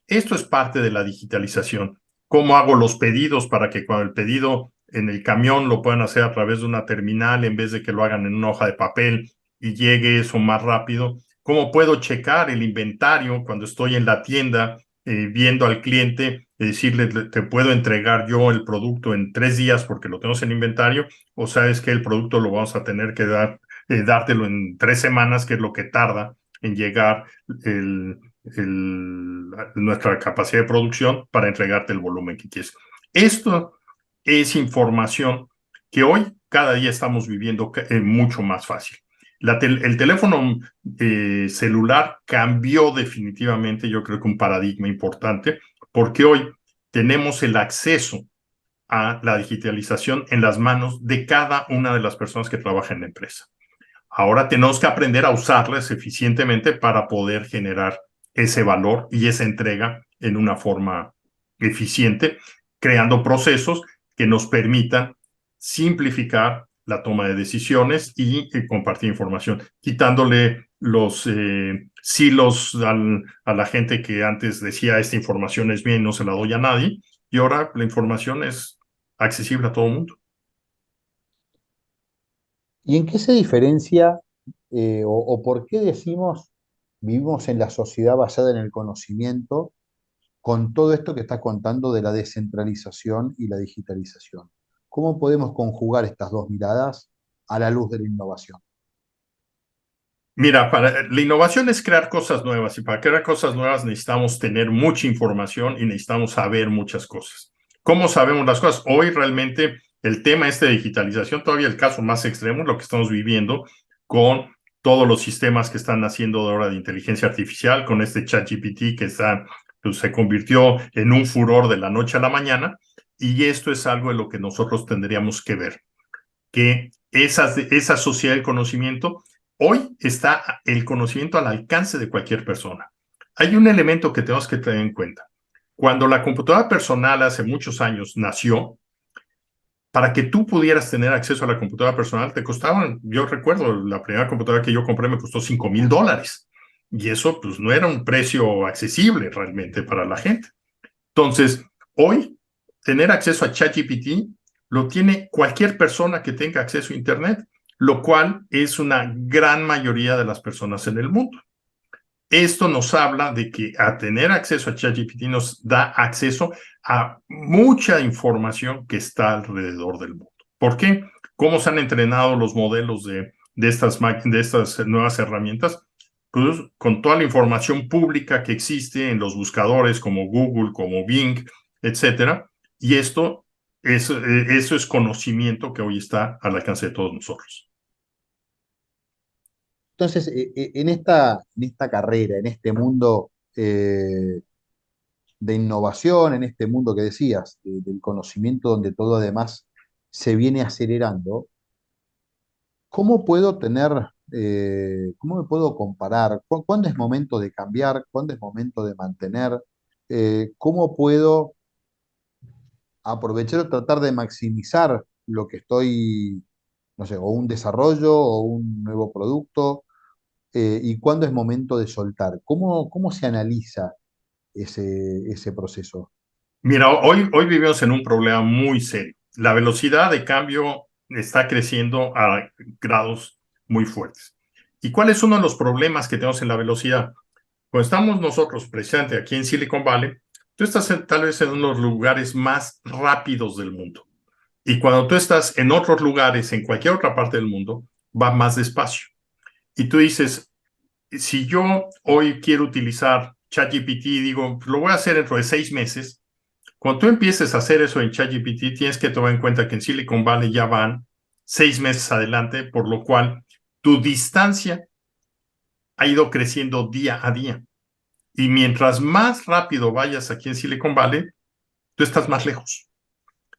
Esto es parte de la digitalización. ¿Cómo hago los pedidos para que cuando el pedido en el camión lo puedan hacer a través de una terminal en vez de que lo hagan en una hoja de papel y llegue eso más rápido? ¿Cómo puedo checar el inventario cuando estoy en la tienda viendo al cliente y decirle, te puedo entregar yo el producto en 3 días porque lo tenemos en inventario, o sabes que el producto lo vamos a tener que dártelo en 3 semanas, que es lo que tarda en llegar nuestra capacidad de producción para entregarte el volumen que quieres? Esto es información que hoy cada día estamos viviendo mucho más fácil. El teléfono celular cambió definitivamente, yo creo que un paradigma importante, porque hoy tenemos el acceso a la digitalización en las manos de cada una de las personas que trabajan en la empresa. Ahora tenemos que aprender a usarlas eficientemente para poder generar ese valor y esa entrega en una forma eficiente, creando procesos que nos permitan simplificar la toma de decisiones y compartir información, quitándole los silos a la gente que antes decía esta información es bien, no se la doy a nadie, y ahora la información es accesible a todo el mundo. ¿Y en qué se diferencia o por qué decimos vivimos en la sociedad basada en el conocimiento con todo esto que estás contando de la descentralización y la digitalización? ¿Cómo podemos conjugar estas dos miradas a la luz de la innovación? Mira, la innovación es crear cosas nuevas y para crear cosas nuevas necesitamos tener mucha información y necesitamos saber muchas cosas. ¿Cómo sabemos las cosas? Hoy realmente el tema de digitalización, todavía el caso más extremo, lo que estamos viviendo con todos los sistemas que están haciendo ahora de inteligencia artificial, con este ChatGPT que está pues, se convirtió en un furor de la noche a la mañana, y esto es algo de lo que nosotros tendríamos que ver, que esa sociedad del conocimiento, hoy está el conocimiento al alcance de cualquier persona. Hay un elemento que tenemos que tener en cuenta. Cuando la computadora personal hace muchos años nació, para que tú pudieras tener acceso a la computadora personal, te costaban, yo recuerdo, la primera computadora que yo compré me costó $5,000. Y eso pues no era un precio accesible realmente para la gente. Entonces, hoy, tener acceso a ChatGPT lo tiene cualquier persona que tenga acceso a Internet, lo cual es una gran mayoría de las personas en el mundo. Esto nos habla de que a tener acceso a ChatGPT nos da acceso a mucha información que está alrededor del mundo. ¿Por qué? ¿Cómo se han entrenado los modelos de estas nuevas herramientas? Pues con toda la información pública que existe en los buscadores como Google, como Bing, etcétera. Y eso es conocimiento que hoy está al alcance de todos nosotros. Entonces, en esta carrera, en este mundo de innovación, en este mundo que decías, del conocimiento donde todo además se viene acelerando, ¿cómo puedo cómo me puedo comparar? ¿Cuándo es momento de cambiar? ¿Cuándo es momento de mantener? ¿Cómo puedo aprovechar o tratar de maximizar lo que estoy, no sé, o un desarrollo o un nuevo producto? ¿Y cuándo es momento de soltar? ¿Cómo se analiza ese proceso? Mira, hoy vivimos en un problema muy serio. La velocidad de cambio está creciendo a grados muy fuertes. ¿Y cuál es uno de los problemas que tenemos en la velocidad? Cuando estamos nosotros precisamente aquí en Silicon Valley, tú estás tal vez en uno de los lugares más rápidos del mundo. Y cuando tú estás en otros lugares, en cualquier otra parte del mundo, va más despacio. Y tú dices, si yo hoy quiero utilizar ChatGPT, digo, lo voy a hacer dentro de 6 meses. Cuando tú empieces a hacer eso en ChatGPT, tienes que tomar en cuenta que en Silicon Valley ya van 6 meses adelante, por lo cual tu distancia ha ido creciendo día a día. Y mientras más rápido vayas aquí en Silicon Valley, tú estás más lejos.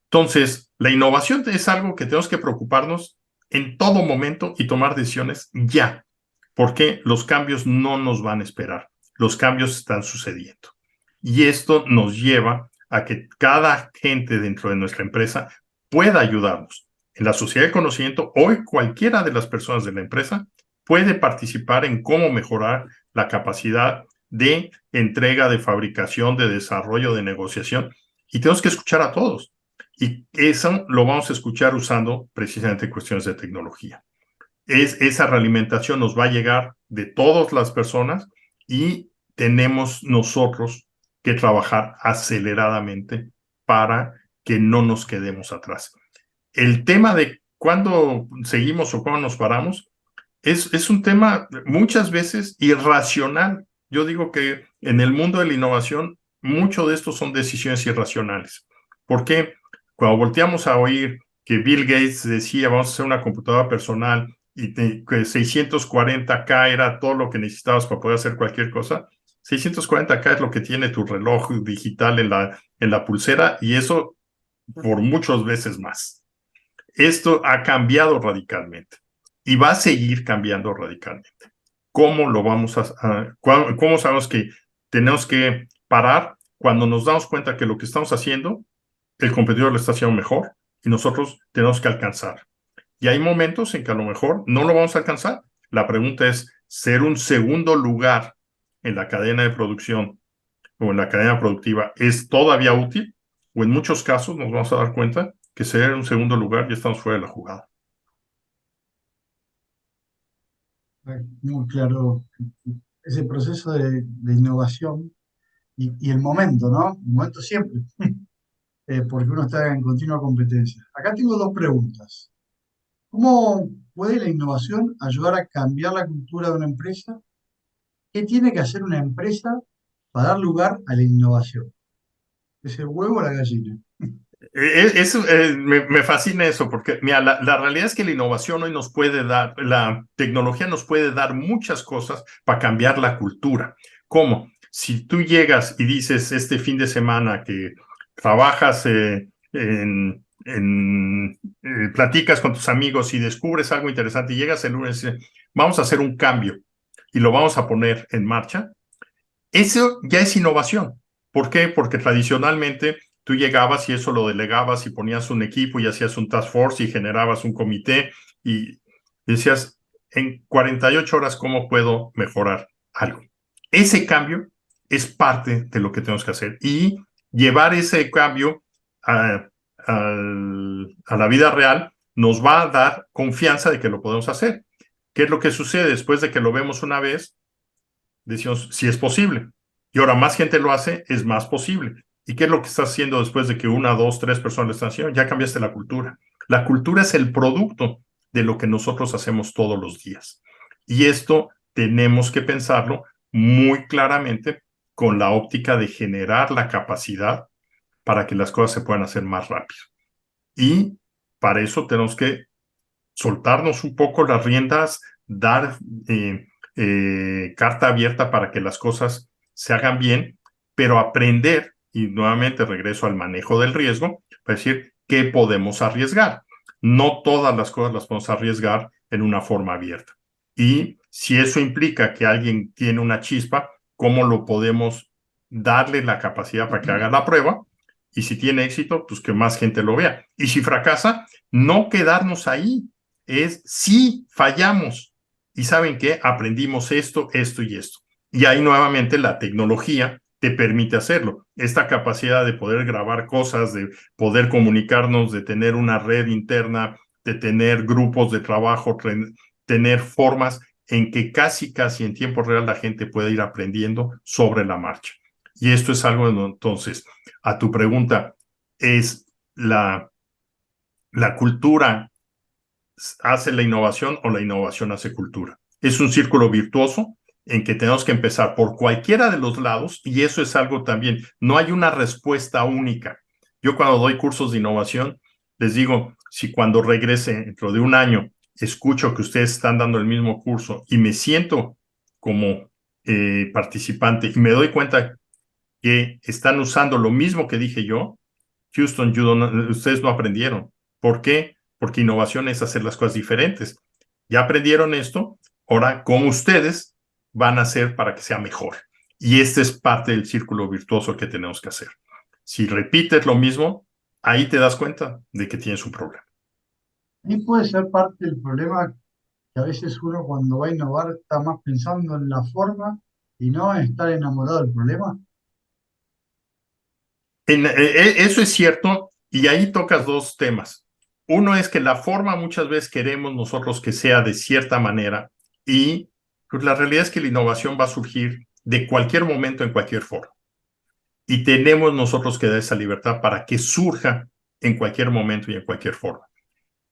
Entonces, la innovación es algo que tenemos que preocuparnos en todo momento y tomar decisiones ya, porque los cambios no nos van a esperar. Los cambios están sucediendo. Y esto nos lleva a que cada gente dentro de nuestra empresa pueda ayudarnos. En la sociedad de conocimiento, hoy cualquiera de las personas de la empresa puede participar en cómo mejorar la capacidad de entrega, de fabricación, de desarrollo, de negociación. Y tenemos que escuchar a todos. Y eso lo vamos a escuchar usando precisamente cuestiones de tecnología. Esa realimentación nos va a llegar de todas las personas y tenemos nosotros que trabajar aceleradamente para que no nos quedemos atrás. El tema de cuándo seguimos o cuándo nos paramos es un tema muchas veces irracional. Yo digo que en el mundo de la innovación, mucho de esto son decisiones irracionales. ¿Por qué? Cuando volteamos a oír que Bill Gates decía, vamos a hacer una computadora personal y que 640K era todo lo que necesitabas para poder hacer cualquier cosa, 640K es lo que tiene tu reloj digital en la pulsera, y eso por muchas veces más. Esto ha cambiado radicalmente y va a seguir cambiando radicalmente. ¿Cómo lo vamos cómo sabemos que tenemos que parar cuando nos damos cuenta que lo que estamos haciendo, el competidor lo está haciendo mejor y nosotros tenemos que alcanzar? Y hay momentos en que a lo mejor no lo vamos a alcanzar. La pregunta es, ¿ser un segundo lugar en la cadena de producción o en la cadena productiva es todavía útil? O en muchos casos nos vamos a dar cuenta que ser un segundo lugar ya estamos fuera de la jugada. Muy claro ese proceso de innovación y el momento, ¿no? El momento siempre, porque uno está en continua competencia. Acá tengo dos preguntas. ¿Cómo puede la innovación ayudar a cambiar la cultura de una empresa? ¿Qué tiene que hacer una empresa para dar lugar a la innovación? ¿Es el huevo o la gallina? Me fascina eso, porque mira, la realidad es que la innovación hoy nos puede dar, la tecnología nos puede dar muchas cosas para cambiar la cultura. ¿Cómo? si tú llegas y dices este fin de semana que trabajas platicas con tus amigos y descubres algo interesante y llegas el lunes y dices, vamos a hacer un cambio y lo vamos a poner en marcha, eso ya es innovación. ¿Por qué? Porque tradicionalmente tú llegabas y eso lo delegabas y ponías un equipo y hacías un task force y generabas un comité y decías, en 48 horas, ¿cómo puedo mejorar algo? Ese cambio es parte de lo que tenemos que hacer y llevar ese cambio a la vida real nos va a dar confianza de que lo podemos hacer. ¿Qué es lo que sucede después de que lo vemos una vez? Decimos, si es posible. Y ahora más gente lo hace, es más posible. ¿Y qué es lo que estás haciendo después de que una, dos, tres personas lo están haciendo? Ya cambiaste la cultura. La cultura es el producto de lo que nosotros hacemos todos los días. Y esto tenemos que pensarlo muy claramente con la óptica de generar la capacidad para que las cosas se puedan hacer más rápido. Y para eso tenemos que soltarnos un poco las riendas, dar carta abierta para que las cosas se hagan bien, pero aprender, y nuevamente regreso al manejo del riesgo, para decir qué podemos arriesgar. No todas las cosas las podemos arriesgar en una forma abierta. Y si eso implica que alguien tiene una chispa, ¿cómo lo podemos darle la capacidad para que haga la prueba? Y si tiene éxito, pues que más gente lo vea. Y si fracasa, no quedarnos ahí. Es si fallamos. ¿Y saben qué? Aprendimos esto, esto y esto. Y ahí nuevamente la tecnología te permite hacerlo. Esta capacidad de poder grabar cosas, de poder comunicarnos, de tener una red interna, de tener grupos de trabajo, tener formas en que casi en tiempo real la gente puede ir aprendiendo sobre la marcha. Y esto es algo, entonces, a tu pregunta, ¿es la cultura hace la innovación o la innovación hace cultura? Es un círculo virtuoso en que tenemos que empezar por cualquiera de los lados y eso es algo también, no hay una respuesta única. Yo cuando doy cursos de innovación, les digo, si cuando regrese dentro de un año escucho que ustedes están dando el mismo curso y me siento como participante y me doy cuenta que están usando lo mismo que dije yo, Houston, ustedes no aprendieron. ¿Por qué? Porque innovación es hacer las cosas diferentes. Ya aprendieron esto, ahora, ¿cómo ustedes van a hacer para que sea mejor? Y este es parte del círculo virtuoso que tenemos que hacer. Si repites lo mismo, ahí te das cuenta de que tienes un problema. Y puede ser parte del problema que a veces uno cuando va a innovar está más pensando en la forma y no en estar enamorado del problema. Eso es cierto, y ahí tocas dos temas. Uno es que la forma muchas veces queremos nosotros que sea de cierta manera y pues, la realidad es que la innovación va a surgir de cualquier momento en cualquier forma. Y tenemos nosotros que dar esa libertad para que surja en cualquier momento y en cualquier forma.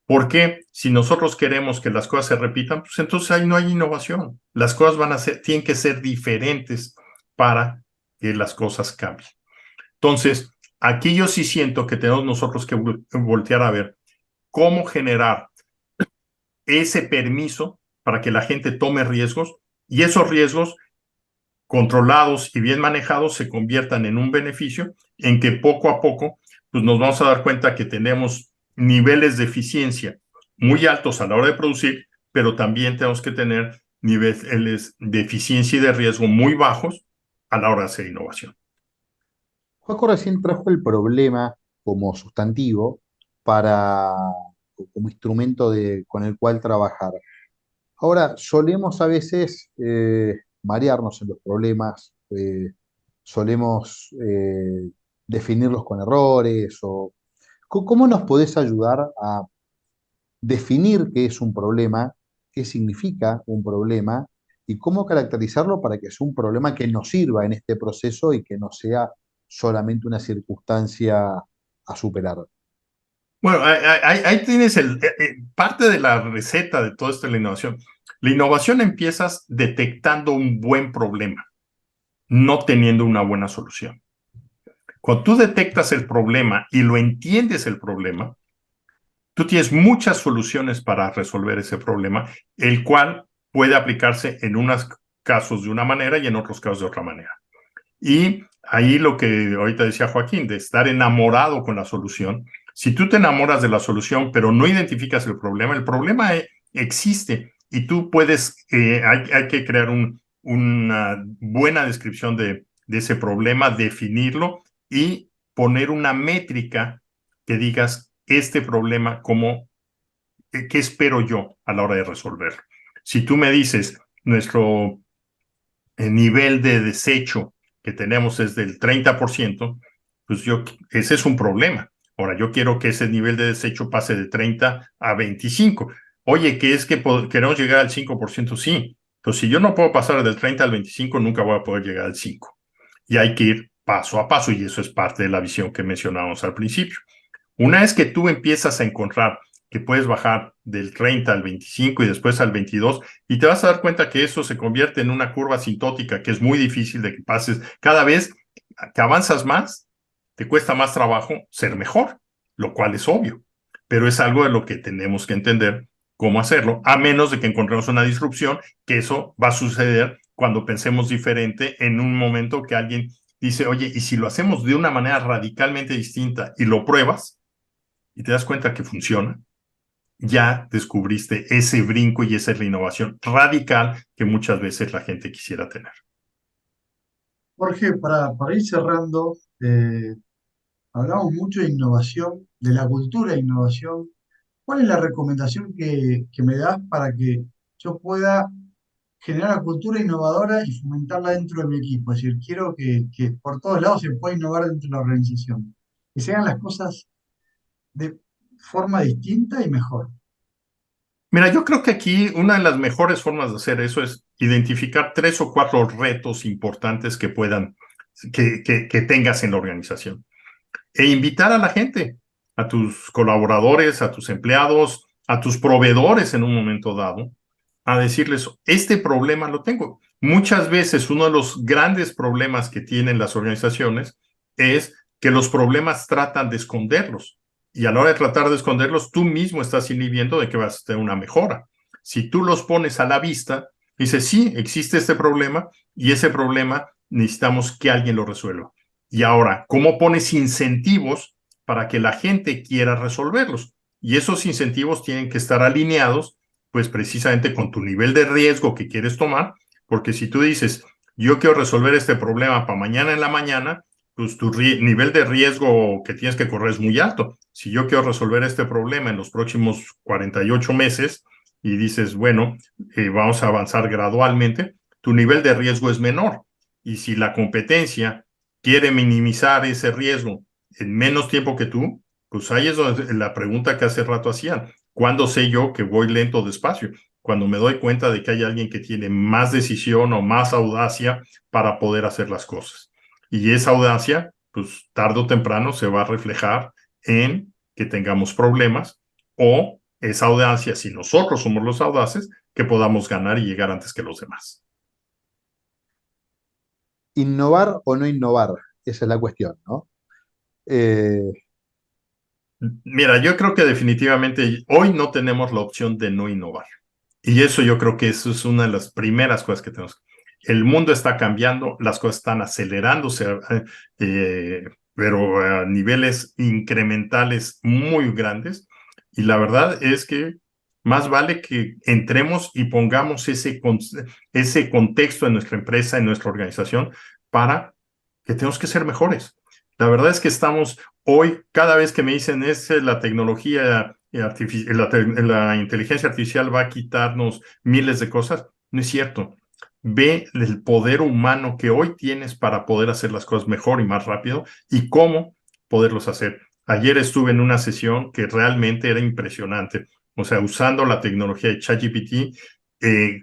Porque si nosotros queremos que las cosas se repitan, pues entonces ahí no hay innovación. Las cosas tienen que ser diferentes para que las cosas cambien. Entonces, aquí yo sí siento que tenemos nosotros que voltear a ver cómo generar ese permiso para que la gente tome riesgos y esos riesgos controlados y bien manejados se conviertan en un beneficio en que poco a poco pues nos vamos a dar cuenta que tenemos niveles de eficiencia muy altos a la hora de producir, pero también tenemos que tener niveles de eficiencia y de riesgo muy bajos a la hora de hacer innovación. Joaco recién trajo el problema como sustantivo para, como instrumento con el cual trabajar. Ahora, solemos a veces marearnos en los problemas, solemos definirlos con errores. ¿Cómo nos podés ayudar a definir qué es un problema, qué significa un problema y cómo caracterizarlo para que sea un problema que nos sirva en este proceso y que no sea solamente una circunstancia a superar? Bueno, ahí tienes parte de la receta de todo esto de la innovación. La innovación empiezas detectando un buen problema, no teniendo una buena solución. Cuando tú detectas el problema y lo entiendes el problema, tú tienes muchas soluciones para resolver ese problema, el cual puede aplicarse en unos casos de una manera y en otros casos de otra manera. Y ahí lo que ahorita decía Joaquín, de estar enamorado con la solución. Si tú te enamoras de la solución, pero no identificas el problema existe y tú puedes, hay que crear una buena descripción de ese problema, definirlo y poner una métrica que digas este problema, ¿qué espero yo a la hora de resolverlo? Si tú me dices, nuestro nivel de desecho que tenemos es del 30%, pues ese es un problema. Ahora, yo quiero que ese nivel de desecho pase de 30 a 25. Oye, ¿qué es que queremos llegar al 5%? Sí. Pues si yo no puedo pasar del 30 al 25, nunca voy a poder llegar al 5. Y hay que ir paso a paso, y eso es parte de la visión que mencionábamos al principio. Una vez que tú empiezas a encontrar que puedes bajar del 30 al 25 y después al 22, y te vas a dar cuenta que eso se convierte en una curva asintótica que es muy difícil de que pases. Cada vez que avanzas más, te cuesta más trabajo ser mejor, lo cual es obvio, pero es algo de lo que tenemos que entender cómo hacerlo, a menos de que encontremos una disrupción, que eso va a suceder cuando pensemos diferente en un momento que alguien dice, oye, ¿y si lo hacemos de una manera radicalmente distinta y lo pruebas? Y te das cuenta que funciona, ya descubriste ese brinco y esa es la innovación radical que muchas veces la gente quisiera tener. Jorge, para ir cerrando, hablamos mucho de innovación, de la cultura de innovación. ¿Cuál es la recomendación que me das para que yo pueda generar una cultura innovadora y fomentarla dentro de mi equipo? Es decir, quiero que por todos lados se pueda innovar dentro de la organización, que se hagan las cosas de forma distinta y mejor. Mira, yo creo que aquí una de las mejores formas de hacer eso es identificar 3 o 4 retos importantes que tengas en la organización e invitar a la gente, a tus colaboradores, a tus empleados, a tus proveedores en un momento dado, a decirles, este problema lo tengo. Muchas veces uno de los grandes problemas que tienen las organizaciones es que los problemas tratan de esconderlos. Y a la hora de tratar de esconderlos, tú mismo estás inhibiendo de que vas a tener una mejora. Si tú los pones a la vista, dices, sí, existe este problema y ese problema necesitamos que alguien lo resuelva. Y ahora, ¿cómo pones incentivos para que la gente quiera resolverlos? Y esos incentivos tienen que estar alineados pues precisamente con tu nivel de riesgo que quieres tomar, porque si tú dices, yo quiero resolver este problema para mañana en la mañana, pues tu nivel de riesgo que tienes que correr es muy alto. Si yo quiero resolver este problema en los próximos 48 meses y dices, bueno, vamos a avanzar gradualmente, tu nivel de riesgo es menor. Y si la competencia quiere minimizar ese riesgo en menos tiempo que tú, pues ahí es donde la pregunta que hace rato hacían. ¿Cuándo sé yo que voy lento o despacio? Cuando me doy cuenta de que hay alguien que tiene más decisión o más audacia para poder hacer las cosas. Y esa audacia, pues tarde o temprano se va a reflejar en que tengamos problemas o esa audacia, si nosotros somos los audaces, que podamos ganar y llegar antes que los demás. ¿Innovar o no innovar? Esa es la cuestión, ¿no? Eh, Mira, yo creo que definitivamente hoy no tenemos la opción de no innovar. Y eso yo creo que eso es una de las primeras cosas que tenemos. El mundo está cambiando, las cosas están acelerándose, eh, pero a niveles incrementales muy grandes. Y la verdad es que más vale que entremos y pongamos ese contexto en nuestra empresa, en nuestra organización, para que tenemos que ser mejores. La verdad es que estamos hoy, cada vez que me dicen es la tecnología la inteligencia artificial va a quitarnos miles de cosas, no es cierto. Ve el poder humano que hoy tienes para poder hacer las cosas mejor y más rápido y cómo poderlos hacer. Ayer estuve en una sesión que realmente era impresionante. O sea, usando la tecnología de ChatGPT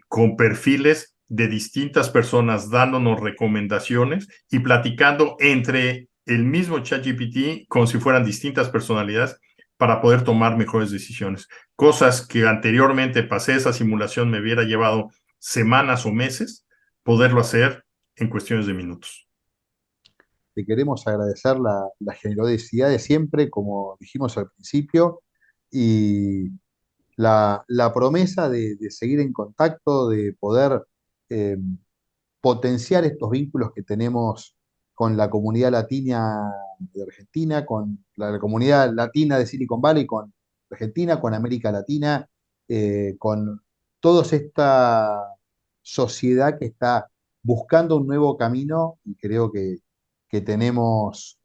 con perfiles de distintas personas dándonos recomendaciones y platicando entre el mismo ChatGPT como si fueran distintas personalidades para poder tomar mejores decisiones. Cosas que anteriormente pasé esa simulación me hubiera llevado semanas o meses, poderlo hacer en cuestiones de minutos. Te queremos agradecer la generosidad de siempre, como dijimos al principio, y la promesa de seguir en contacto, de poder eh, potenciar estos vínculos que tenemos con la comunidad latina de Argentina, con la comunidad latina de Silicon Valley, con Argentina, con América Latina, con toda esta sociedad que está buscando un nuevo camino y creo que tenemos,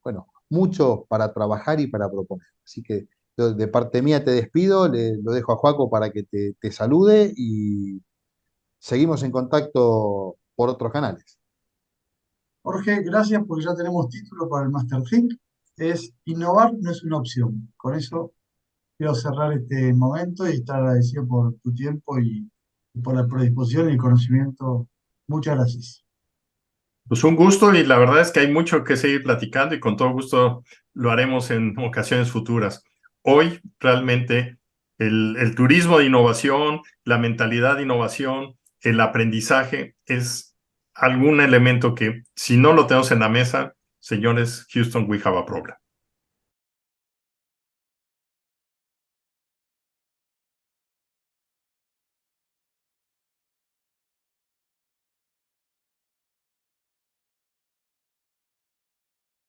bueno, mucho para trabajar y para proponer. Así que yo, de parte mía te despido, lo dejo a Joaco para que te salude y seguimos en contacto por otros canales. Jorge, gracias porque ya tenemos título para el Master Think. Es innovar no es una opción. Con eso quiero cerrar este momento y estar agradecido por tu tiempo y por la predisposición y el conocimiento. Muchas gracias. Pues un gusto y la verdad es que hay mucho que seguir platicando y con todo gusto lo haremos en ocasiones futuras. Hoy realmente el turismo de innovación, la mentalidad de innovación, el aprendizaje es algún elemento que si no lo tenemos en la mesa, señores, Houston, we have a problem.